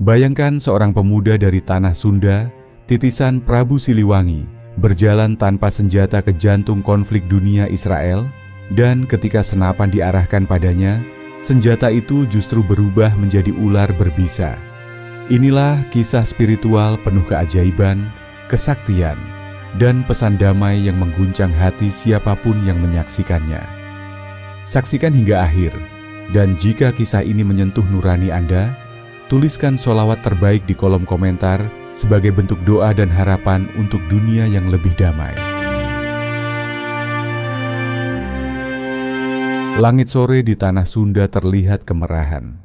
Bayangkan seorang pemuda dari tanah Sunda, titisan Prabu Siliwangi, berjalan tanpa senjata ke jantung konflik dunia Israel, dan ketika senapan diarahkan padanya, senjata itu justru berubah menjadi ular berbisa. Inilah kisah spiritual penuh keajaiban, kesaktian, dan pesan damai yang mengguncang hati siapapun yang menyaksikannya. Saksikan hingga akhir, dan jika kisah ini menyentuh nurani Anda, tuliskan sholawat terbaik di kolom komentar sebagai bentuk doa dan harapan untuk dunia yang lebih damai. Langit sore di tanah Sunda terlihat kemerahan.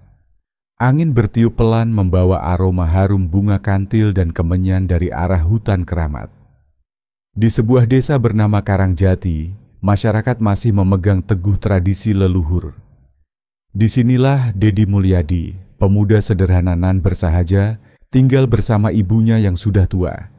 Angin bertiup pelan membawa aroma harum bunga kantil dan kemenyan dari arah hutan keramat. Di sebuah desa bernama Karangjati, masyarakat masih memegang teguh tradisi leluhur. Disinilah Dedi Mulyadi, pemuda sederhana nan bersahaja, tinggal bersama ibunya yang sudah tua.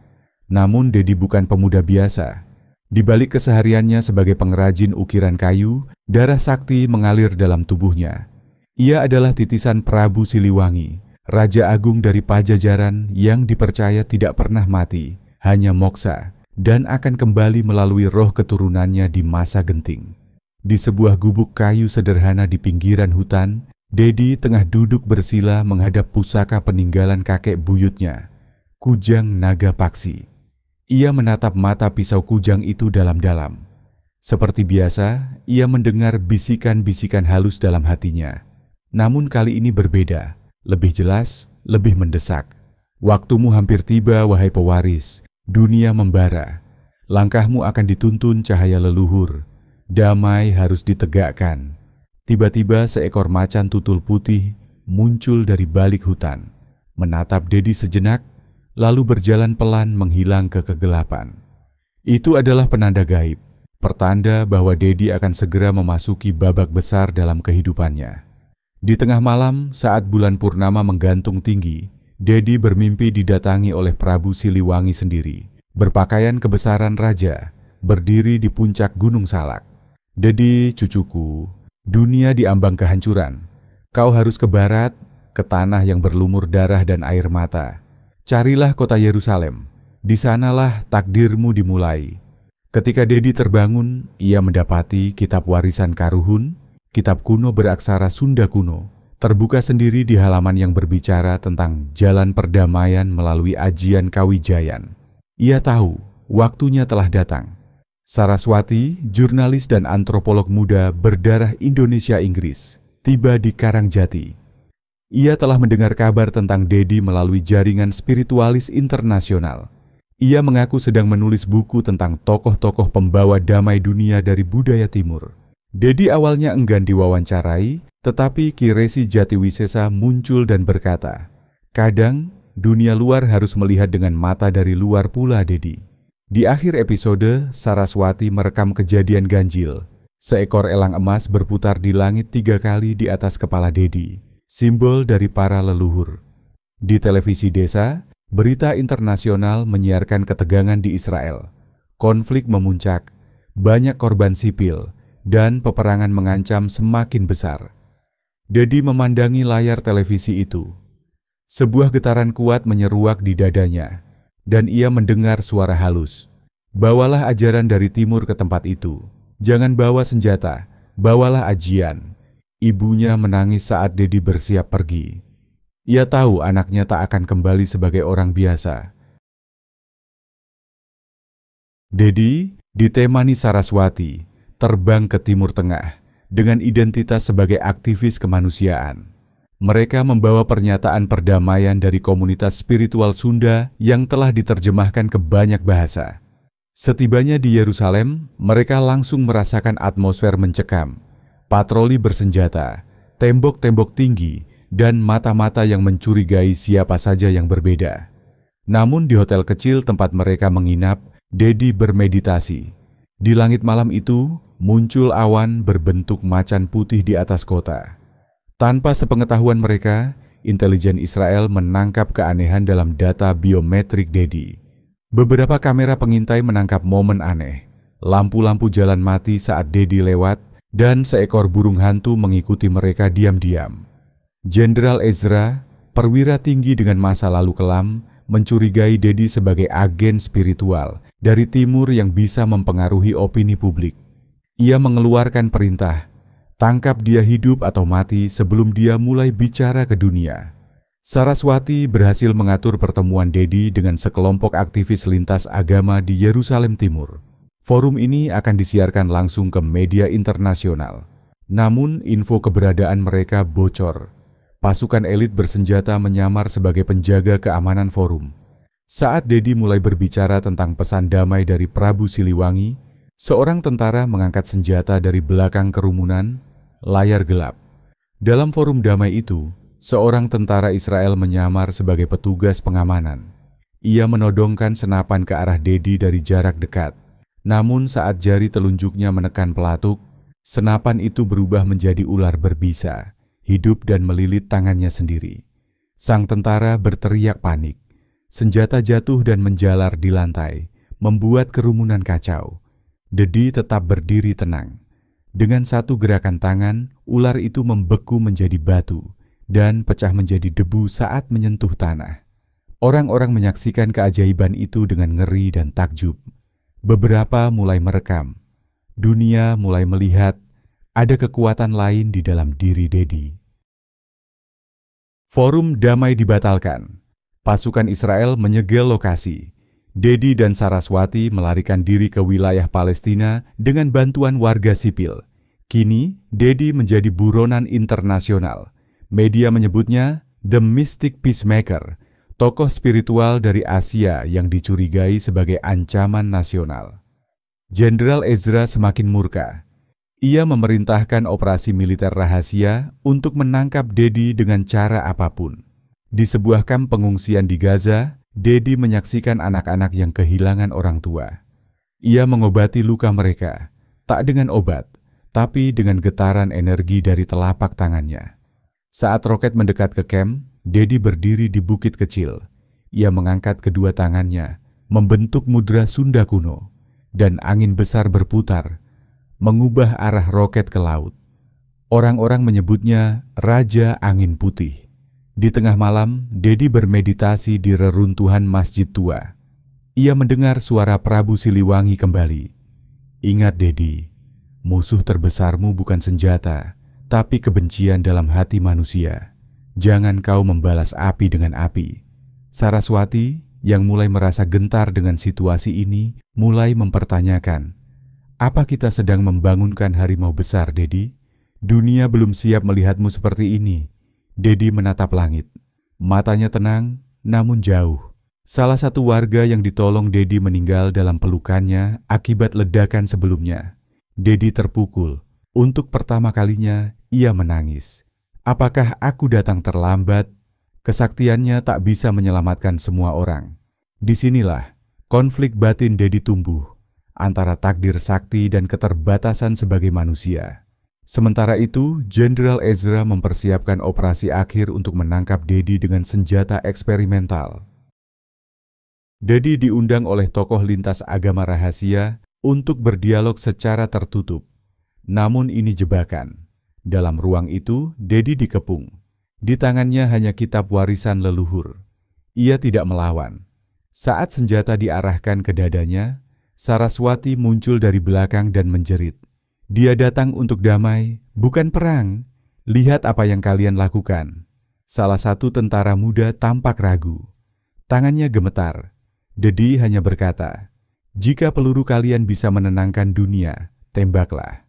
Namun Dedi bukan pemuda biasa. Di balik kesehariannya sebagai pengrajin ukiran kayu, darah sakti mengalir dalam tubuhnya. Ia adalah titisan Prabu Siliwangi, Raja Agung dari Pajajaran yang dipercaya tidak pernah mati, hanya moksa, dan akan kembali melalui roh keturunannya di masa genting. Di sebuah gubuk kayu sederhana di pinggiran hutan, Dedi tengah duduk bersila menghadap pusaka peninggalan kakek buyutnya, Kujang Naga Paksi. Ia menatap mata pisau kujang itu dalam-dalam. Seperti biasa, ia mendengar bisikan-bisikan halus dalam hatinya. Namun kali ini berbeda, lebih jelas, lebih mendesak. Waktumu hampir tiba, wahai pewaris. Dunia membara. Langkahmu akan dituntun cahaya leluhur. Damai harus ditegakkan. Tiba-tiba seekor macan tutul putih muncul dari balik hutan, menatap Dedi sejenak, lalu berjalan pelan menghilang ke kegelapan. Itu adalah penanda gaib, pertanda bahwa Dedi akan segera memasuki babak besar dalam kehidupannya. Di tengah malam, saat bulan purnama menggantung tinggi, Dedi bermimpi didatangi oleh Prabu Siliwangi sendiri, berpakaian kebesaran raja, berdiri di puncak Gunung Salak. Dedi, cucuku, dunia diambang kehancuran. Kau harus ke barat, ke tanah yang berlumur darah dan air mata. Carilah kota Yerusalem. Di sanalah takdirmu dimulai. Ketika Dedi terbangun, ia mendapati kitab warisan Karuhun, kitab kuno beraksara Sunda kuno, terbuka sendiri di halaman yang berbicara tentang jalan perdamaian melalui ajian Kawijayan. Ia tahu waktunya telah datang. Saraswati, jurnalis dan antropolog muda berdarah Indonesia-Inggris, tiba di Karangjati. Ia telah mendengar kabar tentang Dedi melalui jaringan spiritualis internasional. Ia mengaku sedang menulis buku tentang tokoh-tokoh pembawa damai dunia dari budaya timur. Dedi awalnya enggan diwawancarai, tetapi Ki Resi Jatiwisesa muncul dan berkata, "Kadang, dunia luar harus melihat dengan mata dari luar pula, Dedi." Di akhir episode, Saraswati merekam kejadian ganjil. Seekor elang emas berputar di langit 3 kali di atas kepala Dedi, simbol dari para leluhur. Di televisi desa, berita internasional menyiarkan ketegangan di Israel. Konflik memuncak, banyak korban sipil, dan peperangan mengancam semakin besar. Dedi memandangi layar televisi itu. Sebuah getaran kuat menyeruak di dadanya. Dan ia mendengar suara halus. Bawalah ajaran dari timur ke tempat itu. Jangan bawa senjata, bawalah ajian. Ibunya menangis saat Dedi bersiap pergi. Ia tahu anaknya tak akan kembali sebagai orang biasa. Dedi ditemani Saraswati, terbang ke Timur Tengah dengan identitas sebagai aktivis kemanusiaan. Mereka membawa pernyataan perdamaian dari komunitas spiritual Sunda yang telah diterjemahkan ke banyak bahasa. Setibanya di Yerusalem, mereka langsung merasakan atmosfer mencekam, patroli bersenjata, tembok-tembok tinggi, dan mata-mata yang mencurigai siapa saja yang berbeda. Namun di hotel kecil tempat mereka menginap, Dedi bermeditasi. Di langit malam itu, muncul awan berbentuk macan putih di atas kota. Tanpa sepengetahuan mereka, intelijen Israel menangkap keanehan dalam data biometrik Dedi. Beberapa kamera pengintai menangkap momen aneh. Lampu-lampu jalan mati saat Dedi lewat, dan seekor burung hantu mengikuti mereka diam-diam. Jenderal Ezra, perwira tinggi dengan masa lalu kelam, mencurigai Dedi sebagai agen spiritual dari timur yang bisa mempengaruhi opini publik. Ia mengeluarkan perintah, tangkap dia hidup atau mati sebelum dia mulai bicara ke dunia. Saraswati berhasil mengatur pertemuan Dedi dengan sekelompok aktivis lintas agama di Yerusalem Timur. Forum ini akan disiarkan langsung ke media internasional. Namun info keberadaan mereka bocor. Pasukan elit bersenjata menyamar sebagai penjaga keamanan forum. Saat Dedi mulai berbicara tentang pesan damai dari Prabu Siliwangi, seorang tentara mengangkat senjata dari belakang kerumunan, layar gelap. Dalam forum damai itu, seorang tentara Israel menyamar sebagai petugas pengamanan. Ia menodongkan senapan ke arah Dedi dari jarak dekat. Namun saat jari telunjuknya menekan pelatuk, senapan itu berubah menjadi ular berbisa, hidup dan melilit tangannya sendiri. Sang tentara berteriak panik. Senjata jatuh dan menjalar di lantai, membuat kerumunan kacau. Dedi tetap berdiri tenang. Dengan satu gerakan tangan, ular itu membeku menjadi batu dan pecah menjadi debu saat menyentuh tanah. Orang-orang menyaksikan keajaiban itu dengan ngeri dan takjub. Beberapa mulai merekam. Dunia mulai melihat ada kekuatan lain di dalam diri Dedi. Forum damai dibatalkan. Pasukan Israel menyegel lokasi. Dedi dan Saraswati melarikan diri ke wilayah Palestina dengan bantuan warga sipil. Kini, Dedi menjadi buronan internasional. Media menyebutnya The Mystic Peacemaker, tokoh spiritual dari Asia yang dicurigai sebagai ancaman nasional. Jenderal Ezra semakin murka. Ia memerintahkan operasi militer rahasia untuk menangkap Dedi dengan cara apapun. Di sebuah kamp pengungsian di Gaza, Dedi menyaksikan anak-anak yang kehilangan orang tua. Ia mengobati luka mereka, tak dengan obat, tapi dengan getaran energi dari telapak tangannya. Saat roket mendekat ke kamp, Dedi berdiri di bukit kecil. Ia mengangkat kedua tangannya, membentuk mudra Sunda kuno, dan angin besar berputar, mengubah arah roket ke laut. Orang-orang menyebutnya Raja Angin Putih. Di tengah malam, Dedi bermeditasi di reruntuhan masjid tua. Ia mendengar suara Prabu Siliwangi kembali. Ingat Dedi, musuh terbesarmu bukan senjata, tapi kebencian dalam hati manusia. Jangan kau membalas api dengan api. Saraswati, yang mulai merasa gentar dengan situasi ini, mulai mempertanyakan, apa kita sedang membangunkan harimau besar, Dedi? Dunia belum siap melihatmu seperti ini. Dedi menatap langit. Matanya tenang, namun jauh. Salah satu warga yang ditolong Dedi meninggal dalam pelukannya akibat ledakan sebelumnya. Dedi terpukul. Untuk pertama kalinya, ia menangis. Apakah aku datang terlambat? Kesaktiannya tak bisa menyelamatkan semua orang. Disinilah konflik batin Dedi tumbuh, antara takdir sakti dan keterbatasan sebagai manusia. Sementara itu, Jenderal Ezra mempersiapkan operasi akhir untuk menangkap Dedi dengan senjata eksperimental. Dedi diundang oleh tokoh lintas agama rahasia untuk berdialog secara tertutup. Namun ini jebakan. Dalam ruang itu, Dedi dikepung. Di tangannya hanya kitab warisan leluhur. Ia tidak melawan. Saat senjata diarahkan ke dadanya, Saraswati muncul dari belakang dan menjerit. Dia datang untuk damai, bukan perang. Lihat apa yang kalian lakukan. Salah satu tentara muda tampak ragu. Tangannya gemetar. Dedi hanya berkata, jika peluru kalian bisa menenangkan dunia, tembaklah.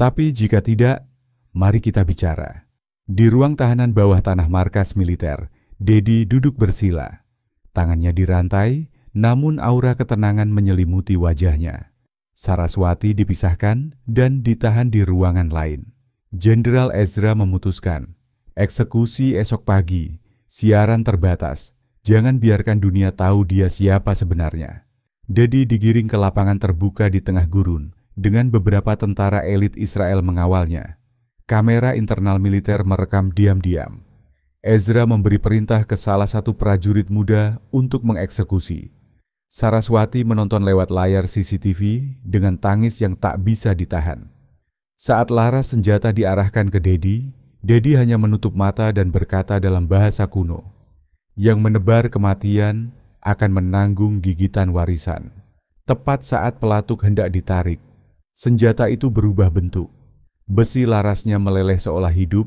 Tapi jika tidak, mari kita bicara. Di ruang tahanan bawah tanah markas militer, Dedi duduk bersila. Tangannya dirantai, namun aura ketenangan menyelimuti wajahnya. Saraswati dipisahkan dan ditahan di ruangan lain. Jenderal Ezra memutuskan, eksekusi esok pagi, siaran terbatas, jangan biarkan dunia tahu dia siapa sebenarnya. Dedi digiring ke lapangan terbuka di tengah gurun, dengan beberapa tentara elit Israel mengawalnya. Kamera internal militer merekam diam-diam. Ezra memberi perintah ke salah satu prajurit muda untuk mengeksekusi. Saraswati menonton lewat layar CCTV dengan tangis yang tak bisa ditahan. Saat laras senjata diarahkan ke Dedi, Dedi hanya menutup mata dan berkata dalam bahasa kuno, "Yang menebar kematian akan menanggung gigitan warisan." Tepat saat pelatuk hendak ditarik, senjata itu berubah bentuk. Besi larasnya meleleh seolah hidup,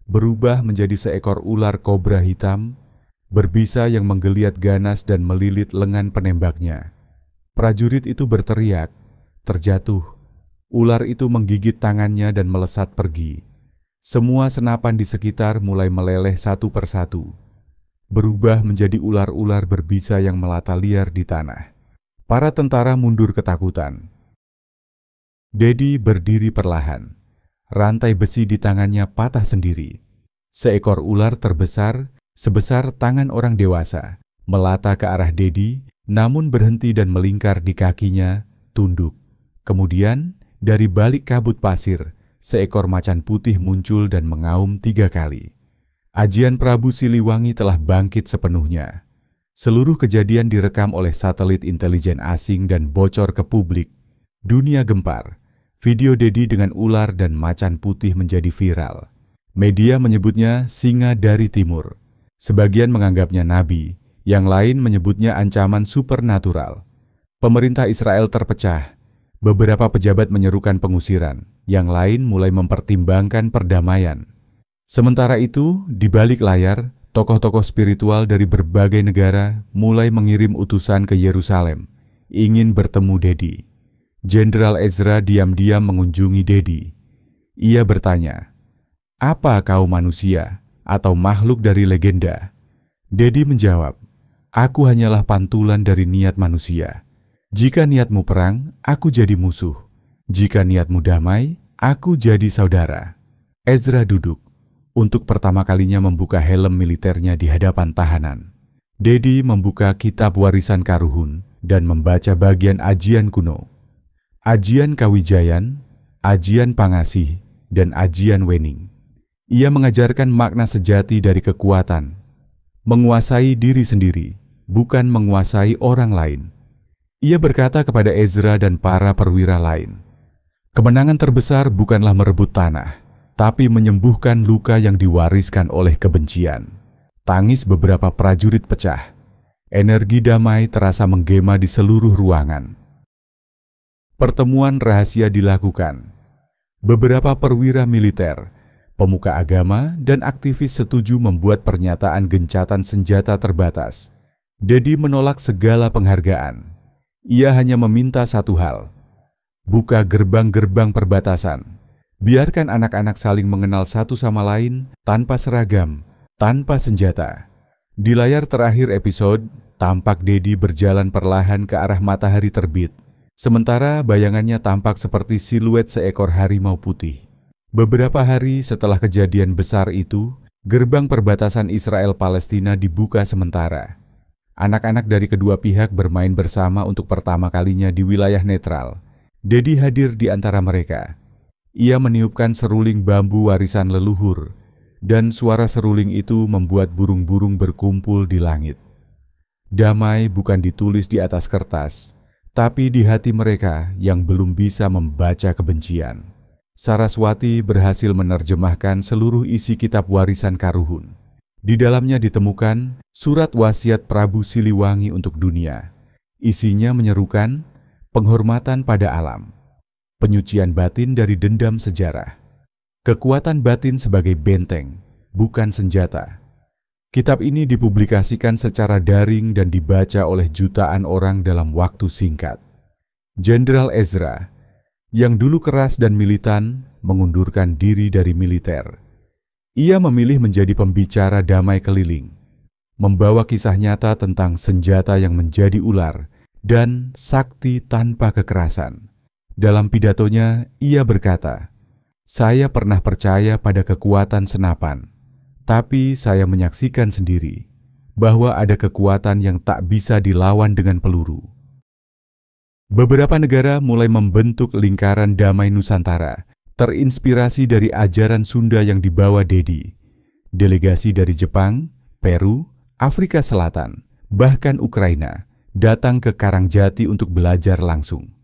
berubah menjadi seekor ular kobra hitam, berbisa yang menggeliat ganas dan melilit lengan penembaknya. Prajurit itu berteriak, terjatuh. Ular itu menggigit tangannya dan melesat pergi. Semua senapan di sekitar mulai meleleh satu persatu, berubah menjadi ular-ular berbisa yang melata liar di tanah. Para tentara mundur ketakutan. Dedi berdiri perlahan. Rantai besi di tangannya patah sendiri. Seekor ular terbesar, sebesar tangan orang dewasa, melata ke arah Dedi, namun berhenti dan melingkar di kakinya, tunduk. Kemudian, dari balik kabut pasir, seekor macan putih muncul dan mengaum 3 kali. Ajian Prabu Siliwangi telah bangkit sepenuhnya. Seluruh kejadian direkam oleh satelit intelijen asing dan bocor ke publik. Dunia gempar. Video Dedi dengan ular dan macan putih menjadi viral. Media menyebutnya singa dari timur. Sebagian menganggapnya nabi, yang lain menyebutnya ancaman supernatural. Pemerintah Israel terpecah. Beberapa pejabat menyerukan pengusiran, yang lain mulai mempertimbangkan perdamaian. Sementara itu, di balik layar, tokoh-tokoh spiritual dari berbagai negara mulai mengirim utusan ke Yerusalem, ingin bertemu Dedi. Jenderal Ezra diam-diam mengunjungi Dedi. Ia bertanya, "Apa kau manusia atau makhluk dari legenda?" Dedi menjawab, "Aku hanyalah pantulan dari niat manusia. Jika niatmu perang, aku jadi musuh. Jika niatmu damai, aku jadi saudara." Ezra duduk, untuk pertama kalinya membuka helm militernya di hadapan tahanan. Dedi membuka kitab warisan Karuhun dan membaca bagian ajian kuno. Ajian Kawijayan, Ajian Pangasih, dan Ajian Wening. Ia mengajarkan makna sejati dari kekuatan, menguasai diri sendiri, bukan menguasai orang lain. Ia berkata kepada Ezra dan para perwira lain, "Kemenangan terbesar bukanlah merebut tanah, tapi menyembuhkan luka yang diwariskan oleh kebencian." Tangis beberapa prajurit pecah. Energi damai terasa menggema di seluruh ruangan. Pertemuan rahasia dilakukan. Beberapa perwira militer, pemuka agama, dan aktivis setuju membuat pernyataan gencatan senjata terbatas. Dedi menolak segala penghargaan. Ia hanya meminta satu hal, buka gerbang-gerbang perbatasan. Biarkan anak-anak saling mengenal satu sama lain tanpa seragam, tanpa senjata. Di layar terakhir episode, tampak Dedi berjalan perlahan ke arah matahari terbit. Sementara bayangannya tampak seperti siluet seekor harimau putih. Beberapa hari setelah kejadian besar itu, gerbang perbatasan Israel-Palestina dibuka sementara. Anak-anak dari kedua pihak bermain bersama untuk pertama kalinya di wilayah netral. Dedi hadir di antara mereka. Ia meniupkan seruling bambu warisan leluhur, dan suara seruling itu membuat burung-burung berkumpul di langit. Damai bukan ditulis di atas kertas, tapi di hati mereka yang belum bisa membaca kebencian. Saraswati berhasil menerjemahkan seluruh isi kitab warisan Karuhun. Di dalamnya ditemukan surat wasiat Prabu Siliwangi untuk dunia. Isinya menyerukan penghormatan pada alam, penyucian batin dari dendam sejarah, kekuatan batin sebagai benteng, bukan senjata. Kitab ini dipublikasikan secara daring dan dibaca oleh jutaan orang dalam waktu singkat. Jenderal Ezra, yang dulu keras dan militan, mengundurkan diri dari militer. Ia memilih menjadi pembicara damai keliling, membawa kisah nyata tentang senjata yang menjadi ular dan sakti tanpa kekerasan. Dalam pidatonya, ia berkata, "Saya pernah percaya pada kekuatan senapan. Tapi saya menyaksikan sendiri bahwa ada kekuatan yang tak bisa dilawan dengan peluru." Beberapa negara mulai membentuk lingkaran damai Nusantara, terinspirasi dari ajaran Sunda yang dibawa Dedi. Delegasi dari Jepang, Peru, Afrika Selatan, bahkan Ukraina, datang ke Karangjati untuk belajar langsung.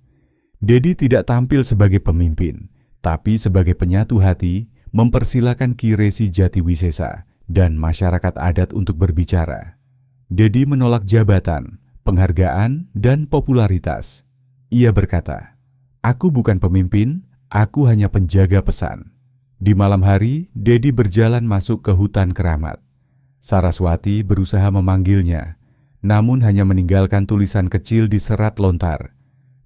Dedi tidak tampil sebagai pemimpin, tapi sebagai penyatu hati, mempersilakan Ki Resi Jatiwisesa dan masyarakat adat untuk berbicara. Dedi menolak jabatan, penghargaan, dan popularitas. Ia berkata, "Aku bukan pemimpin, aku hanya penjaga pesan." Di malam hari, Dedi berjalan masuk ke hutan keramat. Saraswati berusaha memanggilnya, namun hanya meninggalkan tulisan kecil di serat lontar.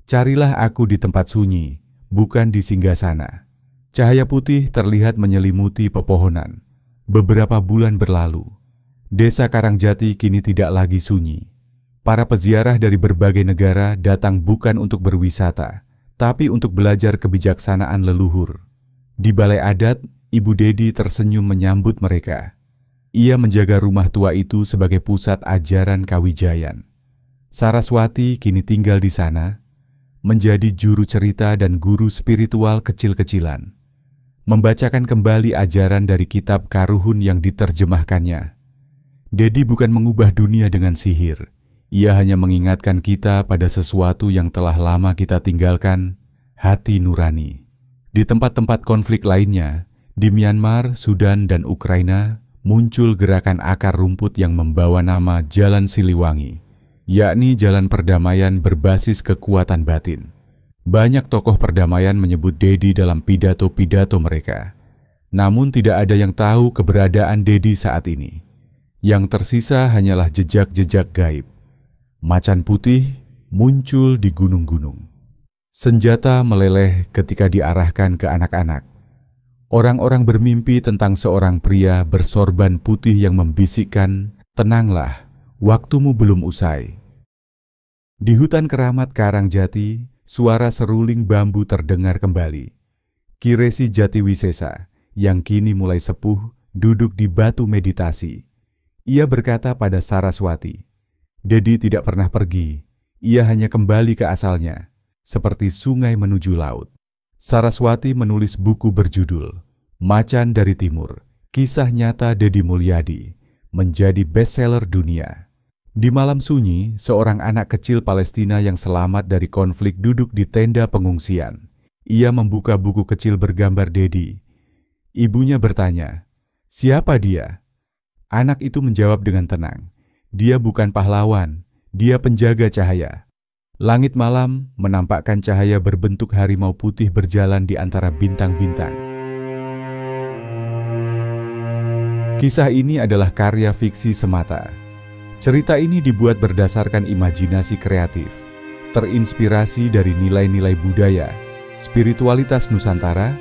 "Carilah aku di tempat sunyi, bukan di singgasana." Cahaya putih terlihat menyelimuti pepohonan. Beberapa bulan berlalu. Desa Karangjati kini tidak lagi sunyi. Para peziarah dari berbagai negara datang bukan untuk berwisata, tapi untuk belajar kebijaksanaan leluhur. Di balai adat, Ibu Dedi tersenyum menyambut mereka. Ia menjaga rumah tua itu sebagai pusat ajaran Kawijayan. Saraswati kini tinggal di sana, menjadi juru cerita dan guru spiritual kecil-kecilan. Membacakan kembali ajaran dari kitab Karuhun yang diterjemahkannya. Dedi bukan mengubah dunia dengan sihir. Ia hanya mengingatkan kita pada sesuatu yang telah lama kita tinggalkan, hati nurani. Di tempat-tempat konflik lainnya, di Myanmar, Sudan, dan Ukraina, muncul gerakan akar rumput yang membawa nama Jalan Siliwangi, yakni jalan perdamaian berbasis kekuatan batin. Banyak tokoh perdamaian menyebut Dedi dalam pidato-pidato mereka. Namun tidak ada yang tahu keberadaan Dedi saat ini. Yang tersisa hanyalah jejak-jejak gaib. Macan putih muncul di gunung-gunung. Senjata meleleh ketika diarahkan ke anak-anak. Orang-orang bermimpi tentang seorang pria bersorban putih yang membisikkan, "Tenanglah, waktumu belum usai." Di hutan keramat Karangjati, suara seruling bambu terdengar kembali. Ki Resi Jatiwisesa, yang kini mulai sepuh, duduk di batu meditasi. Ia berkata pada Saraswati, "Dedi tidak pernah pergi, ia hanya kembali ke asalnya, seperti sungai menuju laut." Saraswati menulis buku berjudul Macan dari Timur, Kisah Nyata Dedi Mulyadi, menjadi bestseller dunia. Di malam sunyi, seorang anak kecil Palestina yang selamat dari konflik duduk di tenda pengungsian. Ia membuka buku kecil bergambar Dedi. Ibunya bertanya, "Siapa dia?" Anak itu menjawab dengan tenang, "Dia bukan pahlawan, dia penjaga cahaya." Langit malam menampakkan cahaya berbentuk harimau putih berjalan di antara bintang-bintang. Kisah ini adalah karya fiksi semata. Cerita ini dibuat berdasarkan imajinasi kreatif, terinspirasi dari nilai-nilai budaya, spiritualitas Nusantara,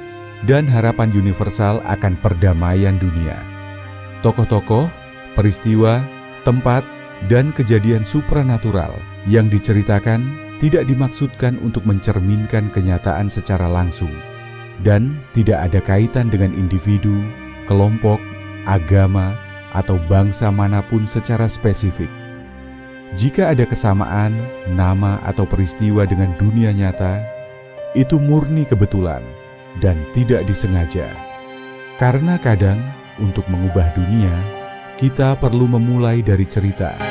dan harapan universal akan perdamaian dunia. Tokoh-tokoh, peristiwa, tempat, dan kejadian supranatural yang diceritakan tidak dimaksudkan untuk mencerminkan kenyataan secara langsung dan tidak ada kaitan dengan individu, kelompok, agama, atau bangsa manapun secara spesifik. Jika ada kesamaan, nama, atau peristiwa dengan dunia nyata, itu murni kebetulan dan tidak disengaja. Karena kadang, untuk mengubah dunia, kita perlu memulai dari cerita.